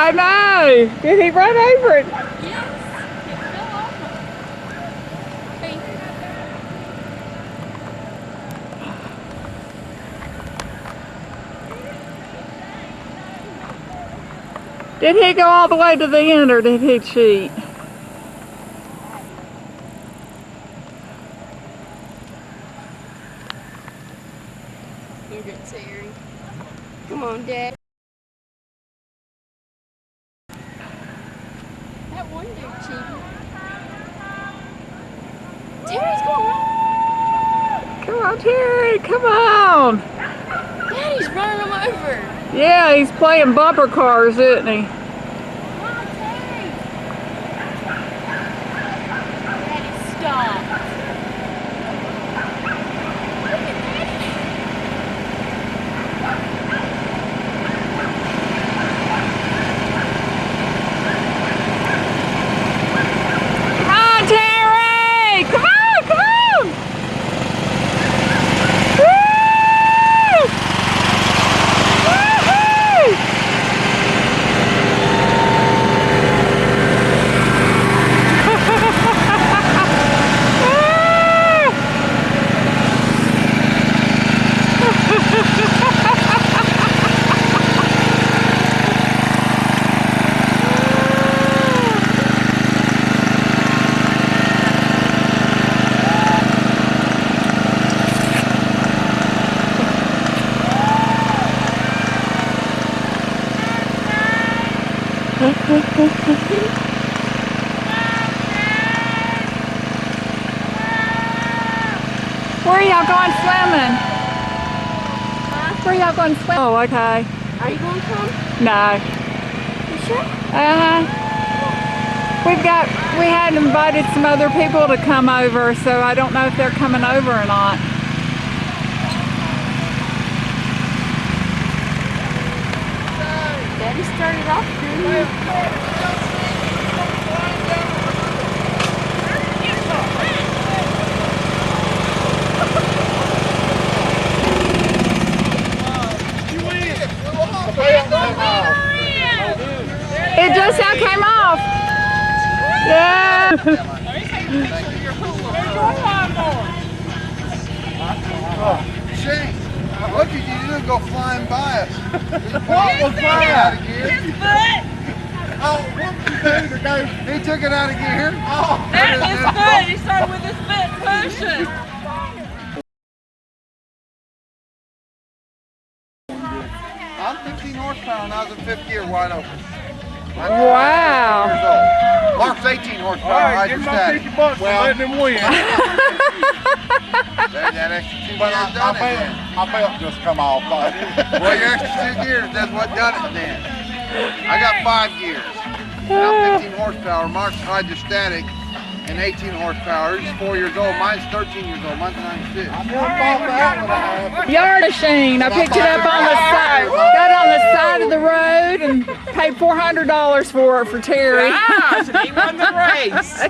I know. Did he run over it? Yes. It fell off. Hey. Did he go all the way to the end or did he cheat? Look at Terry. Come on, Dad. That one dude cheated. Terry's going on. Come on, Terry, come on. Daddy's running him over. Yeah, he's playing bumper cars, isn't he? Come on, Terry. Daddy, stop. Look at Daddy. Come on, Terry! Come on, come on! Woo! Woo-hoo! Where are y'all going swimming? Where are y'all going swimming? Oh, okay. Are you going to come? No. You sure? We had invited some other people to come over, so I don't know if they're coming over or not. Daddy started off good. It just now came off. Yeah. Shane, what did you do? Go flying by us? What was flying out of gear? His foot! Oh, what did you do today? He took it out of gear. Oh, His foot! He started with his foot pushing. I'm 15 horsepower and I was in fifth gear wide open. Wow. Mark's 18 horsepower. Give him my 50 bucks for letting him win. There's that extra 2 gears done it then. My belt just come off. Well, your extra 2 gears, that's what done it then. I got 5 gears. And I'm 15 horsepower. Mark's hydrostatic and 18 horsepower. He's 4 years old. Mine's 13 years old. Mine's 96. I never thought that would have. Yard machine. I picked it up on the side. Got on the side of the road and paid $400 for it for Terry. Gosh, and he won the race.